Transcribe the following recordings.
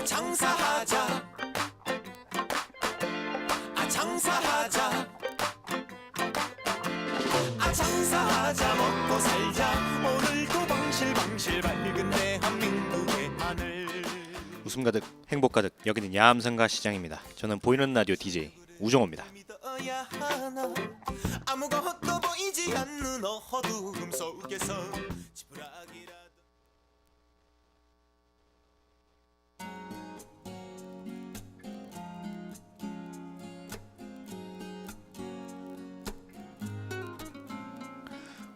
장사하자 장사하자 장사하자 먹고 살자 오늘도 방실방실 밝은 대한민국의 하늘. 웃음 가득 행복 가득 여기는 야암상가 시장입니다. 저는 보이는 라디오 DJ 우종호입니다. 아무것도 보이지 않는 어두움 속에서 지푸라기라도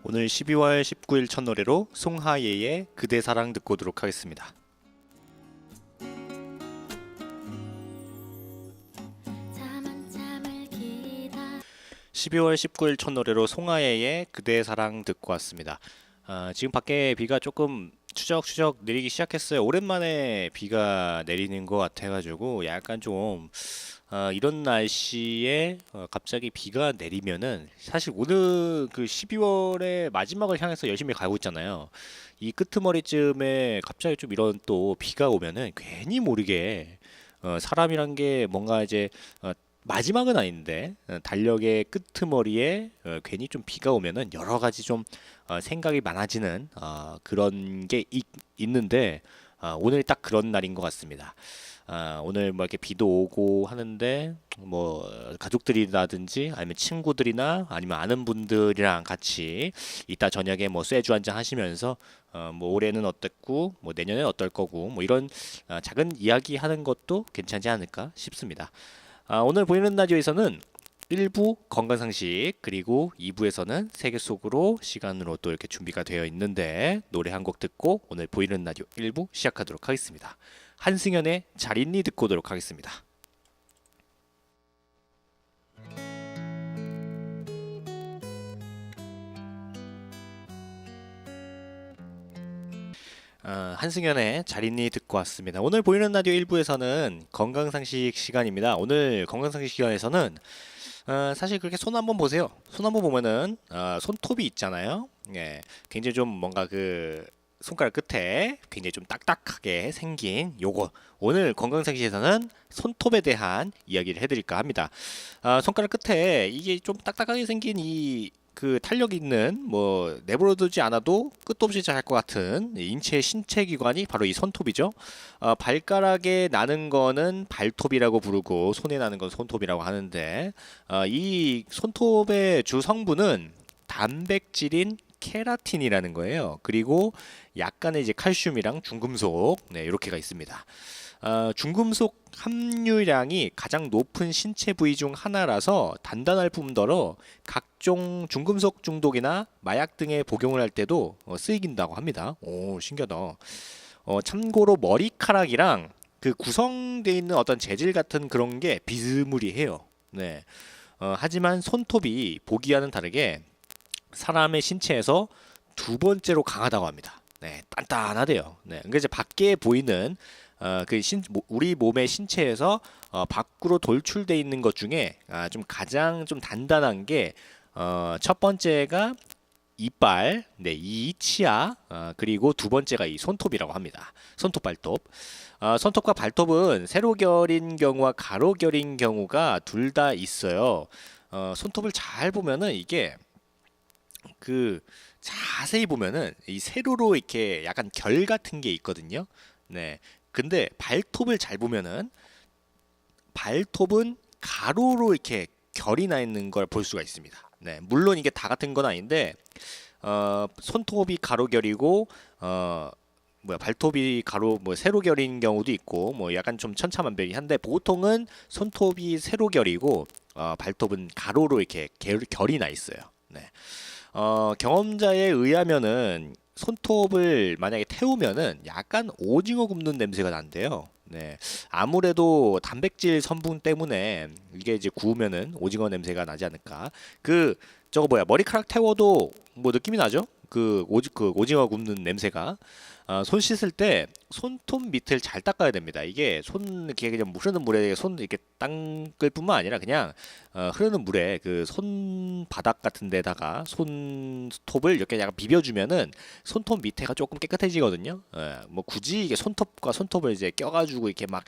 오늘 12월 19일 첫 노래로 송하예의 그대 사랑 듣고 오도록 하겠습니다. 잠을 기다 12월 19일 첫 노래로 송하예의 그대 사랑 듣고 왔습니다. 지금 밖에 비가 조금 추적추적 내리기 시작했어요. 오랜만에 비가 내리는 것 같아가지고 약간 좀 이런 날씨에 갑자기 비가 내리면은 사실 오늘 그 12월의 마지막을 향해서 열심히 가고 있잖아요. 이 끄트머리쯤에 갑자기 좀 이런 또 비가 오면은 괜히 모르게 사람이란 게 뭔가 이제 마지막은 아닌데 달력의 끄트머리에 괜히 좀 비가 오면은 여러 가지 좀 생각이 많아지는 그런 게 있는데 오늘 딱 그런 날인 것 같습니다. 오늘 뭐 이렇게 비도 오고 하는데 뭐 가족들이라든지 아니면 친구들이나 아니면 아는 분들이랑 같이 이따 저녁에 뭐 쇠주 한잔 하시면서 뭐 올해는 어땠고 뭐 내년엔 어떨 거고 뭐 이런 작은 이야기 하는 것도 괜찮지 않을까 싶습니다. 오늘 보이는 라디오에서는 1부 건강상식 그리고 2부에서는 세계 속으로 시간으로 또 이렇게 준비가 되어 있는데 노래 한 곡 듣고 오늘 보이는 라디오 1부 시작하도록 하겠습니다. 한승연의 잘 있니 듣고 오도록 하겠습니다. 한승연의 잘 있니 듣고 왔습니다. 오늘 보이는 라디오 1부에서는 건강상식 시간입니다. 오늘 건강상식 시간에서는 사실 그렇게 손 한번 보세요. 손 한번 보면은 손톱이 있잖아요. 예, 굉장히 좀 뭔가 그 손가락 끝에 굉장히 좀 딱딱하게 생긴 요거 오늘 건강상식에서는 손톱에 대한 이야기를 해드릴까 합니다. 손가락 끝에 이게 좀 딱딱하게 생긴 이 그 탄력 있는 뭐 내버려두지 않아도 끝도 없이 잘 것 같은 인체 신체 기관이 바로 이 손톱이죠. 발가락에 나는 거는 발톱이라고 부르고 손에 나는 건 손톱이라고 하는데 이 손톱의 주 성분은 단백질인 케라틴이라는 거예요. 그리고 약간의 이제 칼슘이랑 중금속 이렇게가 있습니다. 중금속 함유량이 가장 높은 신체 부위 중 하나라서 단단할 뿐더러 각종 중금속 중독이나 마약 등에 복용을 할 때도 쓰이긴다고 합니다. 오, 신기하다. 참고로 머리카락이랑 그 구성되어 있는 어떤 재질 같은 그런 게 비스무리해요. 네. 하지만 손톱이 보기와는 다르게 사람의 신체에서 두 번째로 강하다고 합니다. 네, 단단하대요. 네, 그러니까 이제 밖에 보이는 우리 몸의 신체에서 밖으로 돌출돼 있는 것 중에 좀 가장 좀 단단한 게 첫 번째가 이빨, 이 치아, 그리고 두 번째가 이 손톱이라고 합니다. 손톱, 발톱. 손톱과 발톱은 세로 결인 경우와 가로 결인 경우가 둘 다 있어요. 손톱을 잘 보면은 이게 그 자세히 보면은 이 세로로 이렇게 약간 결 같은 게 있거든요. 네. 근데 발톱을 잘 보면은 발톱은 가로로 이렇게 결이 나 있는 걸 볼 수가 있습니다. 네. 물론 이게 다 같은 건 아닌데 손톱이 가로결이고 발톱이 세로결인 경우도 있고 뭐 약간 좀 천차만별이한데 보통은 손톱이 세로결이고 발톱은 가로로 이렇게 결이 나 있어요. 네. 경험자에 의하면은 손톱을 만약에 태우면은 약간 오징어 굽는 냄새가 난대요. 네. 아무래도 단백질 성분 때문에 이게 이제 구우면은 오징어 냄새가 나지 않을까. 머리카락 태워도 뭐 느낌이 나죠? 오징어 굽는 냄새가. 손 씻을 때 손톱 밑을 잘 닦아야 됩니다. 이게 손 이렇게 그냥 흐르는 물에 손 이렇게 닦을 뿐만 아니라 그냥 흐르는 물에 그 손바닥 같은 데다가 손톱을 이렇게 약간 비벼주면은 손톱 밑에가 조금 깨끗해지거든요. 뭐 굳이 이게 손톱과 손톱을 이제 껴가지고 이렇게 막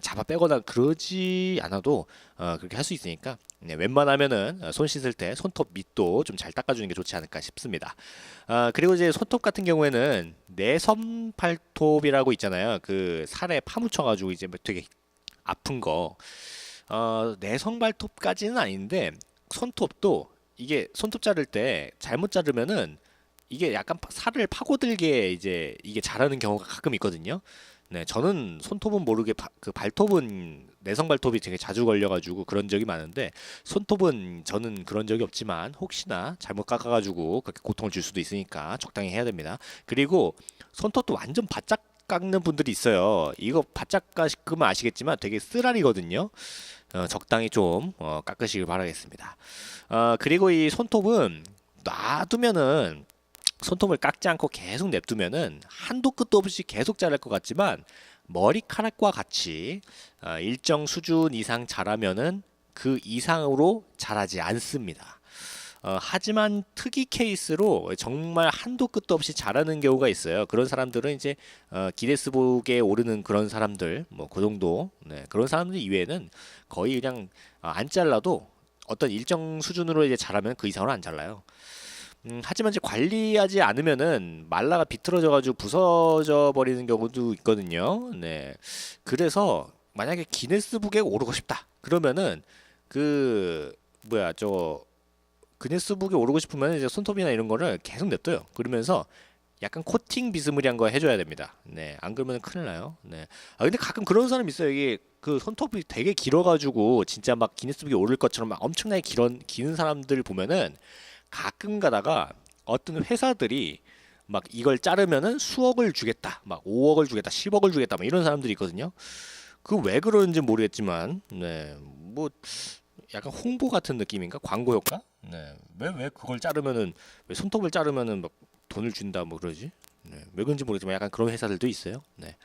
잡아 빼거나 그러지 않아도 그렇게 할 수 있으니까 네, 웬만하면은 손 씻을 때 손톱 밑도 좀 잘 닦아주는 게 좋지 않을까 싶습니다. 그리고 이제 손톱 같은 경우에는 내섬 발톱이라고 있잖아요. 그 살에 파묻혀가지고 이제 뭐 되게 아픈 거. 내성 발톱까지는 아닌데 손톱도 이게 손톱 자를 때 잘못 자르면은 이게 약간 살을 파고들게 이제 이게 자라는 경우가 가끔 있거든요. 네, 저는 손톱은 모르게 그 발톱은 내성 발톱이 되게 자주 걸려가지고 그런 적이 많은데 손톱은 저는 그런 적이 없지만 혹시나 잘못 깎아가지고 그렇게 고통을 줄 수도 있으니까 적당히 해야 됩니다. 그리고 손톱도 완전 바짝 깎는 분들이 있어요. 이거 바짝 깎으면 아시겠지만 되게 쓰라리거든요. 적당히 좀 깎으시길 바라겠습니다. 그리고 이 손톱은 놔두면은 손톱을 깎지 않고 계속 냅두면은 한도 끝도 없이 계속 자랄 것 같지만 머리카락과 같이 일정 수준 이상 자라면은 그 이상으로 자라지 않습니다. 하지만 특이 케이스로 정말 한도 끝도 없이 자라는 경우가 있어요. 그런 사람들은 이제 기네스북에 오르는 그런 사람들, 뭐 그 정도, 네, 그런 사람들 이외에는 거의 그냥 안 잘라도 어떤 일정 수준으로 이제 자라면 그 이상으로 안 잘라요. 하지만 이제 관리하지 않으면은 말라가 비틀어져 가지고 부서져 버리는 경우도 있거든요. 네. 그래서 만약에 기네스북에 오르고 싶다. 그러면은 그 뭐야 저 기네스북에 오르고 싶으면 이제 손톱이나 이런 거를 계속 냅둬요. 그러면서 약간 코팅 비스무리한 거 해줘야 됩니다. 네, 안 그러면 큰일 나요. 네. 근데 가끔 그런 사람 있어요. 이게 그 손톱이 되게 길어가지고 진짜 막 기네스북에 오를 것처럼 막 엄청나게 기는 사람들 보면은 가끔 가다가 어떤 회사들이 막 이걸 자르면은 수억을 주겠다, 막 5억을 주겠다, 10억을 주겠다, 막 이런 사람들이 있거든요. 그 왜 그러는지 모르겠지만, 네, 뭐 약간 홍보 같은 느낌인가? 광고 효과? 네. 왜 그걸 자르면은 왜 손톱을 자르면은 막 돈을 준다 뭐 그러지? 네. 왜 그런지 모르지만 약간 그런 회사들도 있어요. 네.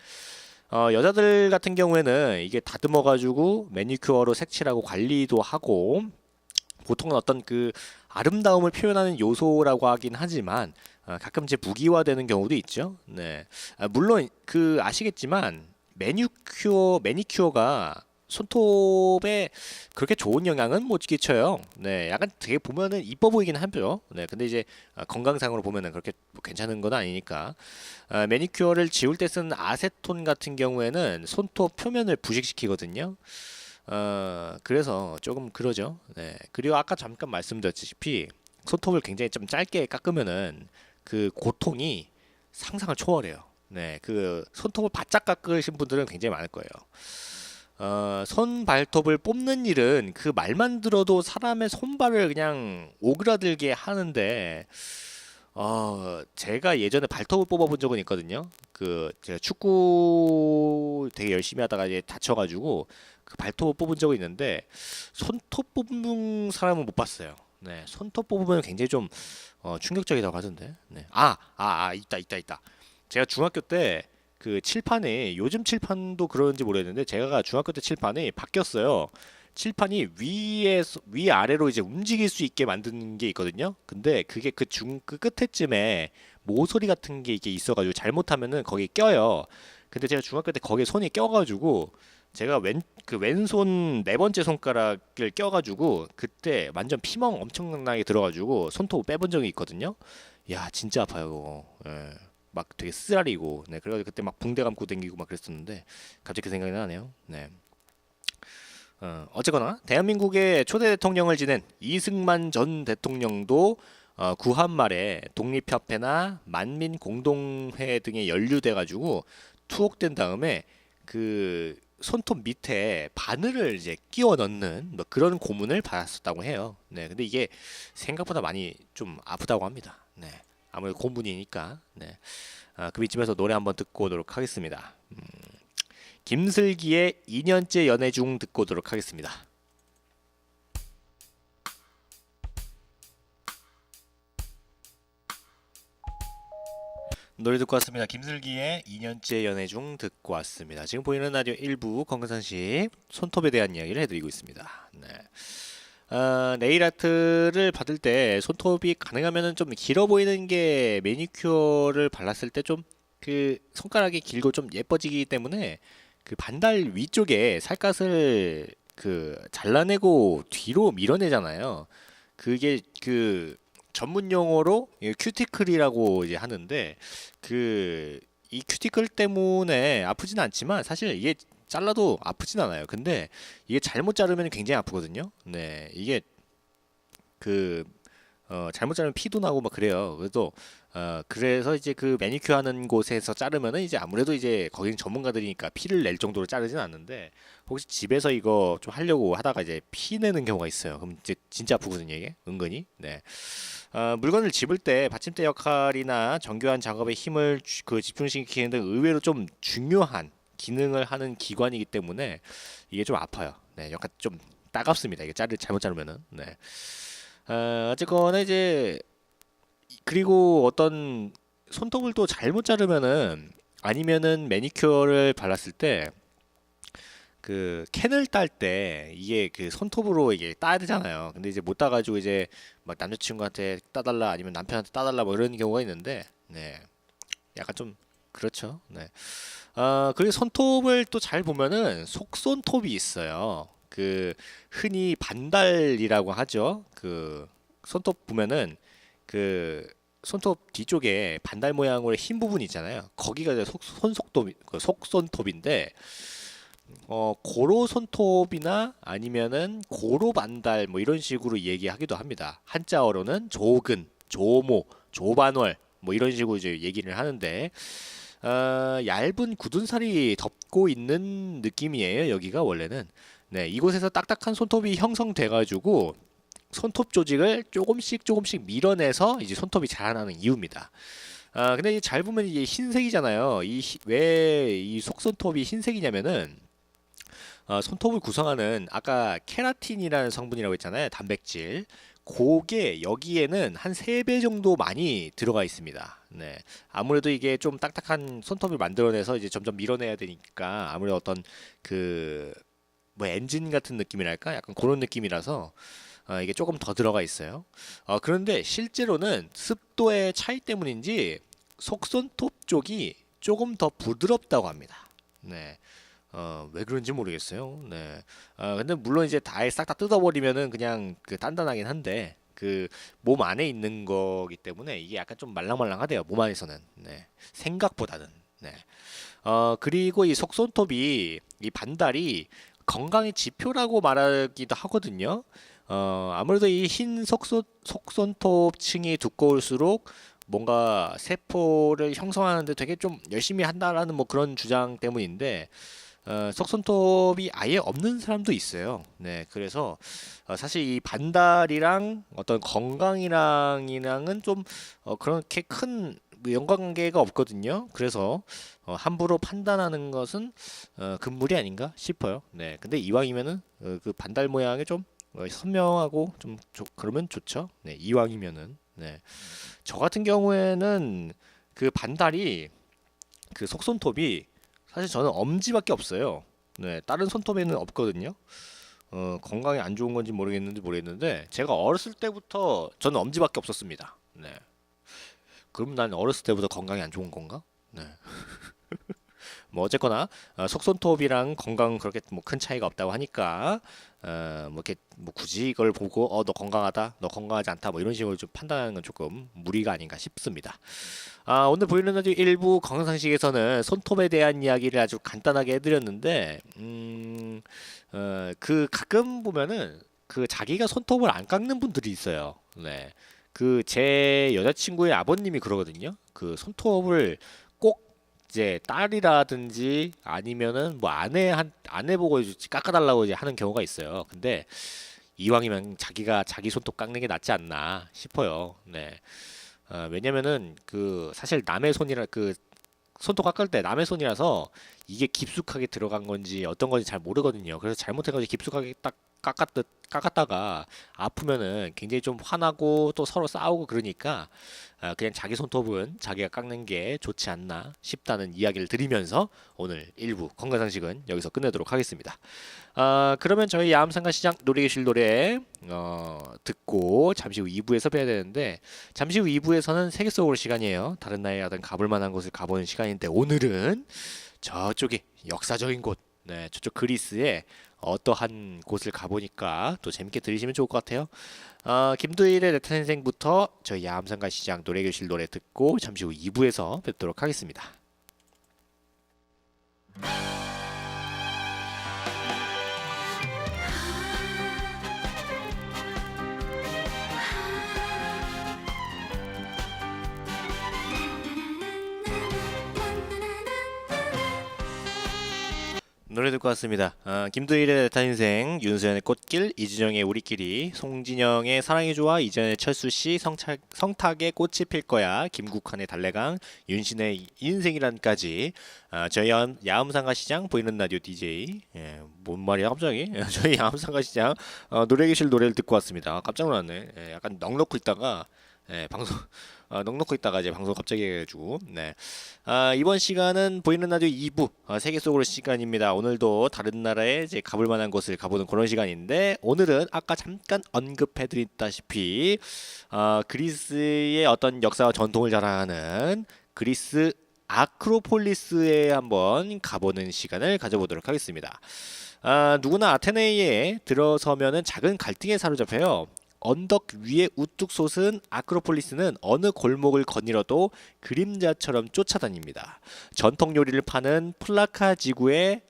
여자들 같은 경우에는 이게 다듬어 가지고 매니큐어로 색칠하고 관리도 하고 보통은 어떤 그 아름다움을 표현하는 요소라고 하긴 하지만 가끔 이제 무기화되는 경우도 있죠. 네. 물론 그 아시겠지만 매니큐어가 손톱에 그렇게 좋은 영향은 못 끼쳐요. 네, 약간 되게 보면은 이뻐 보이긴 하죠. 네, 근데 이제 건강상으로 보면은 그렇게 뭐 괜찮은 건 아니니까 매니큐어를 지울 때 쓰는 아세톤 같은 경우에는 손톱 표면을 부식시키거든요. 그래서 조금 그러죠. 네, 그리고 아까 잠깐 말씀드렸다시피 손톱을 굉장히 좀 짧게 깎으면은 그 고통이 상상을 초월해요. 네, 그 손톱을 바짝 깎으신 분들은 굉장히 많을 거예요. 손 발톱을 뽑는 일은 그 말만 들어도 사람의 손발을 그냥 오그라들게 하는데, 제가 예전에 발톱을 뽑아본 적은 있거든요. 그 제가 축구 되게 열심히 하다가 이제 다쳐가지고 그 발톱을 뽑은 적이 있는데 손톱 뽑는 사람은 못 봤어요. 네, 손톱 뽑으면 굉장히 좀 충격적이라고 하던데. 네. 있다. 제가 중학교 때 그 칠판이 요즘 칠판도 그런지 모르겠는데 제가 중학교 때 칠판이 바뀌었어요. 칠판이 위 아래로 이제 움직일 수 있게 만드는 게 있거든요. 근데 그게 그 끝에쯤에 모서리 같은 게 이게 있어가지고 잘못하면은 거기 껴요. 근데 제가 중학교 때 거기에 손이 껴가지고 제가 왼손 네 번째 손가락을 껴가지고 그때 완전 피멍 엄청나게 들어가지고 손톱 빼본 적이 있거든요. 야 진짜 아파요 그거. 예. 막 되게 쓰라리고 네 그래가지고 그때 막 붕대 감고 다니고 막 그랬었는데 갑자기 그 생각이 나네요. 네. 어쨌거나 대한민국의 초대 대통령을 지낸 이승만 전 대통령도 구한 말에 독립협회나 만민공동회 등에 연루돼 가지고 투옥된 다음에 그 손톱 밑에 바늘을 이제 끼워 넣는 뭐 그런 고문을 받았었다고 해요. 네, 근데 이게 생각보다 많이 좀 아프다고 합니다. 네, 아무래도 고문이니까. 네, 그 이쯤에서 노래 한번 듣고 오도록 하겠습니다. 김슬기의 2년째 연애 중 듣고 오도록 하겠습니다. 노래 듣고 왔습니다. 김슬기의 2년째 연애 중 듣고 왔습니다. 지금 보이는 라디오 1부 건강상식 손톱에 대한 이야기를 해드리고 있습니다. 네. 네일 아트를 받을 때 손톱이 가능하면 좀 길어 보이는 게 매니큐어를 발랐을 때 좀 그 손가락이 길고 좀 예뻐지기 때문에 그 반달 위쪽에 살갗을 그 잘라내고 뒤로 밀어내잖아요. 그게 그 전문 용어로 큐티클이라고 이제 하는데 그 이 큐티클 때문에 아프진 않지만 사실 이게 잘라도 아프진 않아요. 근데 이게 잘못 자르면 굉장히 아프거든요. 네, 이게 그 잘못 자르면 피도 나고 막 그래요. 그래서 이제 그 매니큐어 하는 곳에서 자르면은 이제 아무래도 이제 거기는 전문가들이니까 피를 낼 정도로 자르진 않는데 혹시 집에서 이거 좀 하려고 하다가 이제 피 내는 경우가 있어요. 그럼 이제 진짜 아프거든요, 이게 은근히. 네. 물건을 집을 때 받침대 역할이나 정교한 작업에 힘을 집중시키는 등 의외로 좀 중요한 기능을 하는 기관이기 때문에 이게 좀 아파요. 네, 약간 좀 따갑습니다. 이게 잘못 자르면은. 네. 어쨌거나 이제 그리고 어떤 손톱을 또 잘못 자르면은 아니면은 매니큐어를 발랐을 때 그 캔을 딸 때 이게 그 손톱으로 이게 따야 되잖아요. 근데 이제 못 따가지고 이제 막 남자친구한테 따달라 아니면 남편한테 따달라 뭐 이런 경우가 있는데, 네, 약간 좀 그렇죠. 네. 그리고 손톱을 또 잘 보면은 속손톱이 있어요. 그 흔히 반달이라고 하죠. 그 손톱 보면은 그 손톱 뒤쪽에 반달 모양으로 흰 부분 있잖아요. 거기가 이제 속손톱인데 고로 손톱이나 아니면은 고로 반달 뭐 이런 식으로 얘기하기도 합니다. 한자어로는 조근, 조모, 조반월 뭐 이런 식으로 이제 얘기를 하는데 얇은 굳은 살이 덮고 있는 느낌이에요. 여기가 원래는. 네, 이곳에서 딱딱한 손톱이 형성돼 가지고 손톱 조직을 조금씩 밀어내서 이제 손톱이 자라나는 이유입니다. 근데 잘 보면 이게 흰색이잖아요. 왜 이 속손톱이 흰색이냐면은 손톱을 구성하는 아까 케라틴이라는 성분이라고 했잖아요. 단백질. 그게 여기에는 한 3배 정도 많이 들어가 있습니다. 네. 아무래도 이게 좀 딱딱한 손톱을 만들어내서 이제 점점 밀어내야 되니까 아무래도 어떤 그 뭐 엔진 같은 느낌이랄까? 약간 그런 느낌이라서 이게 조금 더 들어가 있어요. 그런데 실제로는 습도의 차이 때문인지 속손톱 쪽이 조금 더 부드럽다고 합니다. 네. 왜 그런지 모르겠어요. 네. 근데 물론 이제 다 싹 다 뜯어버리면은 그냥 그 단단하긴 한데 그 몸 안에 있는 거기 때문에 이게 약간 좀 말랑말랑하대요. 몸 안에서는. 네. 생각보다는. 네. 그리고 이 속손톱이 이 반달이 건강의 지표라고 말하기도 하거든요. 아무래도 이 흰 속손톱층이 두꺼울수록 뭔가 세포를 형성하는데 되게 좀 열심히 한다라는 뭐 그런 주장 때문인데 속손톱이 아예 없는 사람도 있어요. 네, 그래서 사실 이 반달이랑 어떤 건강이랑은 좀 그렇게 큰 연관관계가 없거든요. 그래서 함부로 판단하는 것은 금물이 아닌가 싶어요. 네, 근데 이왕이면은 그 반달 모양이 좀 선명하고 좀 그러면 좋죠. 네, 이왕이면은. 네, 저 같은 경우에는 그 반달이 그 속손톱이 사실 저는 엄지밖에 없어요. 네, 다른 손톱에는 없거든요. 건강에 안 좋은 건지 모르겠는데 제가 어렸을 때부터 저는 엄지밖에 없었습니다. 네. 그럼 난 어렸을 때부터 건강이 안 좋은 건가? 네. 뭐 어쨌거나 속손톱이랑 건강 그렇게 뭐 큰 차이가 없다고 하니까 뭐 이렇게 뭐 굳이 이걸 보고 너 건강하다, 너 건강하지 않다 뭐 이런 식으로 좀 판단하는 건 조금 무리가 아닌가 싶습니다. 오늘 보이는 라디오 일부 건강상식에서는 손톱에 대한 이야기를 아주 간단하게 해드렸는데 그 가끔 보면은 그 자기가 손톱을 안 깎는 분들이 있어요. 네. 그 제 여자친구의 아버님이 그러거든요. 그 손톱을 꼭 이제 딸이라든지 아니면은 뭐 아내 보고 이제 깎아달라고 이제 하는 경우가 있어요. 근데 이왕이면 자기가 자기 손톱 깎는 게 낫지 않나 싶어요. 네. 왜냐면은 그 사실 남의 손이라 그 손톱 깎을 때 남의 손이라서 이게 깊숙하게 들어간 건지 어떤 건지 잘 모르거든요. 그래서 잘못해가지고 깊숙하게 딱 깎았다가 아프면은 굉장히 좀 화나고 또 서로 싸우고 그러니까 그냥 자기 손톱은 자기가 깎는 게 좋지 않나 싶다는 이야기를 드리면서 오늘 1부 건강상식은 여기서 끝내도록 하겠습니다. 그러면 저희 야암상가시장 노래교실 노래 듣고 잠시 후 2부에서 뵈야 되는데, 잠시 후 2부에서는 세계 속으로 시간이에요. 다른 나라에 가든 가볼 만한 곳을 가보는 시간인데, 오늘은 저쪽에 역사적인 곳, 네, 저쪽 그리스에 어떠한 곳을 가보니까 또 재밌게 들으시면 좋을 것 같아요. 김도일의 레타 선생부터 저희 야암상가 시장 노래교실 노래 듣고 잠시 후 2부에서 뵙도록 하겠습니다. 노래 듣고 왔습니다. 김도일의 레타 인생, 윤수연의 꽃길, 이준영의 우리끼리, 송진영의 사랑이 좋아, 이전의 철수씨, 성탁의 꽃이 필 거야, 김국환의 달래강, 윤신의 인생이란까지, 저희 야음상가 시장 보이는 라디오 DJ, 뭔 말이야 갑자기? 저희 야음상가 시장 노래교실 노래를 듣고 왔습니다. 깜짝 놀랐네. 약간 넋놓고 있다가 방송 넋놓고 있다가 이제 방송 갑자기 해가지고, 네. 이번 시간은 보이는 라디오 2부 세계 속으로 시간입니다. 오늘도 다른 나라에 이제 가볼 만한 곳을 가보는 그런 시간인데, 오늘은 아까 잠깐 언급해드렸다시피 그리스의 어떤 역사와 전통을 자랑하는 그리스 아크로폴리스에 한번 가보는 시간을 가져보도록 하겠습니다. 누구나 아테네에 들어서면은 작은 갈등에 사로잡혀요. 언덕 위에 우뚝 솟은 아크로폴리스는 어느 골목을 거닐어도 그림자처럼 쫓아다닙니다. 전통 요리를 파는 플라카 지구의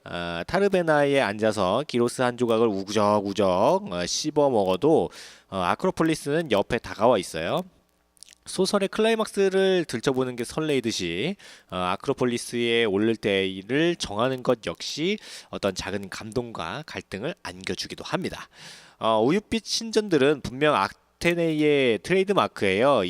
타르베나에 앉아서 기로스 한 조각을 우적우적 씹어 먹어도 아크로폴리스는 옆에 다가와 있어요. 소설의 클라이막스를 들춰보는 게 설레이듯이 아크로폴리스에 오를 때를 정하는 것 역시 어떤 작은 감동과 갈등을 안겨주기도 합니다. 우윳빛 신전들은 분명 아테네의 트레이드 마크예요.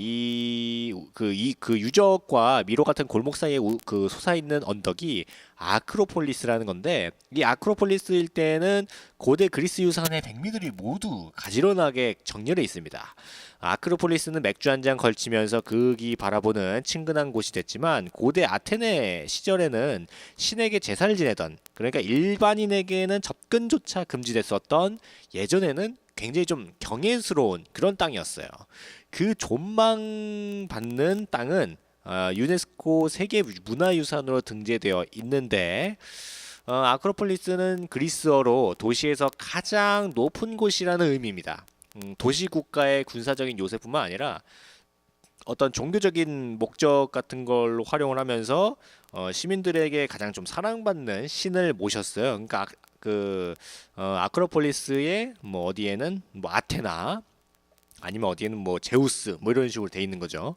그 유적과 미로 같은 골목 사이에 그 솟아있는 언덕이 아크로폴리스라는 건데, 이 아크로폴리스일 때는 고대 그리스 유산의 백미들이 모두 가지런하게 정렬해 있습니다. 아크로폴리스는 맥주 한 잔 걸치면서 극이 바라보는 친근한 곳이 됐지만, 고대 아테네 시절에는 신에게 제사를 지내던, 그러니까 일반인에게는 접근조차 금지됐었던, 예전에는 굉장히 좀 경외스러운 그런 땅이었어요. 그 존망받는 땅은 유네스코 세계 문화유산으로 등재되어 있는데, 아크로폴리스는 그리스어로 도시에서 가장 높은 곳이라는 의미입니다. 도시 국가의 군사적인 요새뿐만 아니라 어떤 종교적인 목적 같은 걸로 활용을 하면서 시민들에게 가장 좀 사랑받는 신을 모셨어요. 그러니까 아크로폴리스의 뭐 어디에는 뭐 아테나, 아니면 어디에는 뭐 제우스, 뭐 이런 식으로 돼 있는 거죠.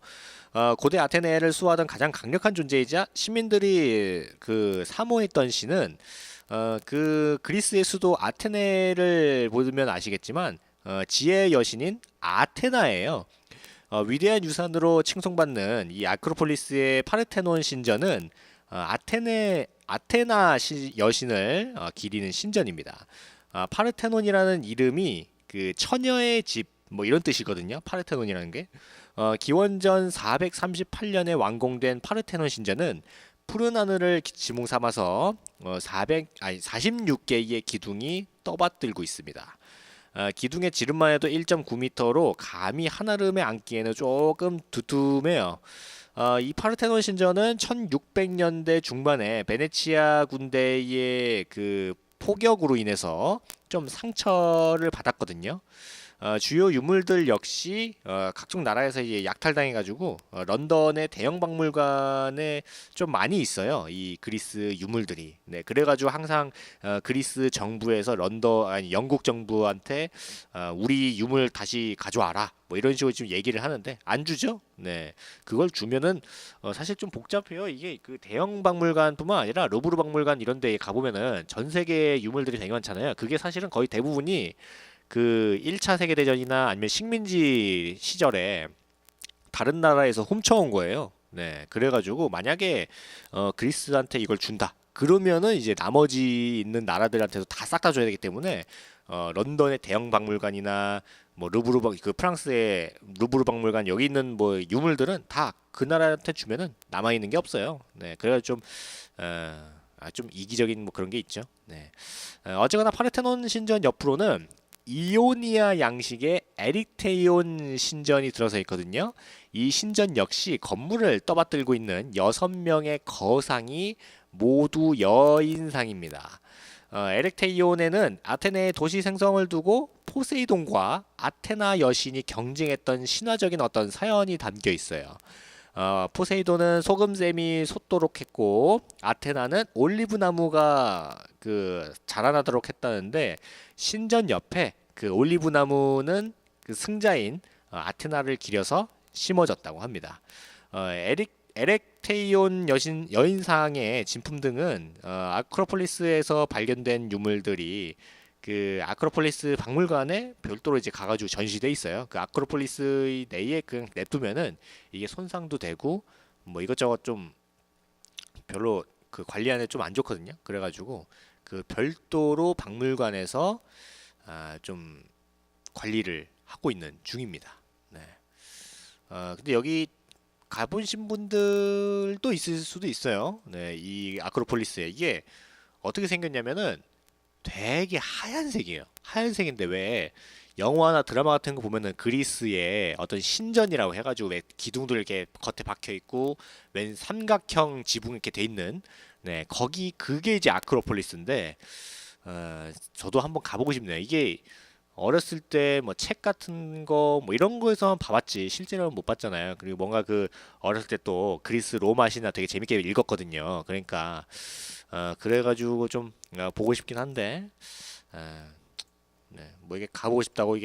고대 아테네를 수호하던 가장 강력한 존재이자 시민들이 사모했던 신은 그 그리스의 수도 아테네를 보면 아시겠지만 지혜의 여신인 아테나예요. 위대한 유산으로 칭송받는 이 아크로폴리스의 파르테논 신전은 아테나 여신을 기리는 신전입니다. 파르테논이라는 이름이 그 처녀의 집 뭐 이런 뜻이거든요. 파르테논이라는 게 기원전 438년에 완공된 파르테논 신전은 푸른 하늘을 지붕 삼아서 46개의 기둥이 떠받들고 있습니다. 기둥의 지름만 해도 1.9m로 감히 한아름에 앉기에는 조금 두툼해요. 이 파르테논 신전은 1600년대 중반에 베네치아 군대의 그 포격으로 인해서 좀 상처를 받았거든요. 주요 유물들 역시 각종 나라에서 이제 약탈당해가지고 런던의 대형 박물관에 좀 많이 있어요. 이 그리스 유물들이. 네, 그래가지고 항상 그리스 정부에서 영국 정부한테 우리 유물 다시 가져와라, 뭐 이런 식으로 지금 얘기를 하는데 안 주죠. 네, 그걸 주면은 사실 좀 복잡해요. 이게 그 대형 박물관뿐만 아니라 루브르 박물관 이런 데에 가보면은 전 세계 유물들이 되게 많잖아요. 그게 사실은 거의 대부분이 그 1차 세계대전이나 아니면 식민지 시절에 다른 나라에서 훔쳐온 거예요. 네, 그래가지고 만약에 그리스한테 이걸 준다, 그러면은 이제 나머지 있는 나라들한테도 다 싹 다 줘야 되기 때문에 런던의 대형 박물관이나 뭐 루브르 그 프랑스의 루브르 박물관 여기 있는 뭐 유물들은 다 그 나라한테 주면은 남아 있는 게 없어요. 네, 그래서 좀 이기적인 뭐 그런 게 있죠. 네, 어쨌거나 파르테논 신전 옆으로는 이오니아 양식의 에릭테이온 신전이 들어서 있거든요. 이 신전 역시 건물을 떠받들고 있는 6명의 거상이 모두 여인상입니다. 에렉테이온에는 아테네의 도시 생성을 두고 포세이돈과 아테나 여신이 경쟁했던 신화적인 어떤 사연이 담겨 있어요. 포세이돈은 소금샘이 솟도록 했고 아테나는 올리브 나무가 그 자라나도록 했다는데 신전 옆에 그 올리브 나무는 그 승자인 아테나를 기려서 심어졌다고 합니다. 에렉테이온 여인상의 진품 등은 아크로폴리스에서 발견된 유물들이 그 아크로폴리스 박물관에 별도로 이제 가가지고 전시돼 있어요. 그 아크로폴리스 내에 그냥 냅두면은 이게 손상도 되고 뭐 이것저것 좀 별로 그 관리하는 좀 안 좋거든요. 그래가지고 그 별도로 박물관에서 좀 관리를 하고 있는 중입니다. 네. 근데 여기 가보신 분들도 있을 수도 있어요. 네, 이 아크로폴리스에 이게 어떻게 생겼냐면은 되게 하얀색이에요. 하얀색인데 왜 영화나 드라마 같은 거 보면은 그리스의 어떤 신전이라고 해가지고 왜 기둥들 이렇게 겉에 박혀 있고 웬 삼각형 지붕 이렇게 돼 있는 네 거기 그게 이제 아크로폴리스인데 저도 한번 가보고 싶네요. 이게 어렸을 때 뭐 책 같은 거 뭐 이런 거에서만 봐봤지 실제로는 못 봤잖아요. 그리고 뭔가 그 어렸을 때 또 그리스 로마 신화 되게 재밌게 읽었거든요. 그러니까 그래가지고 좀 보고 싶긴 한데 네, 뭐 이게 가보고 싶다고 이게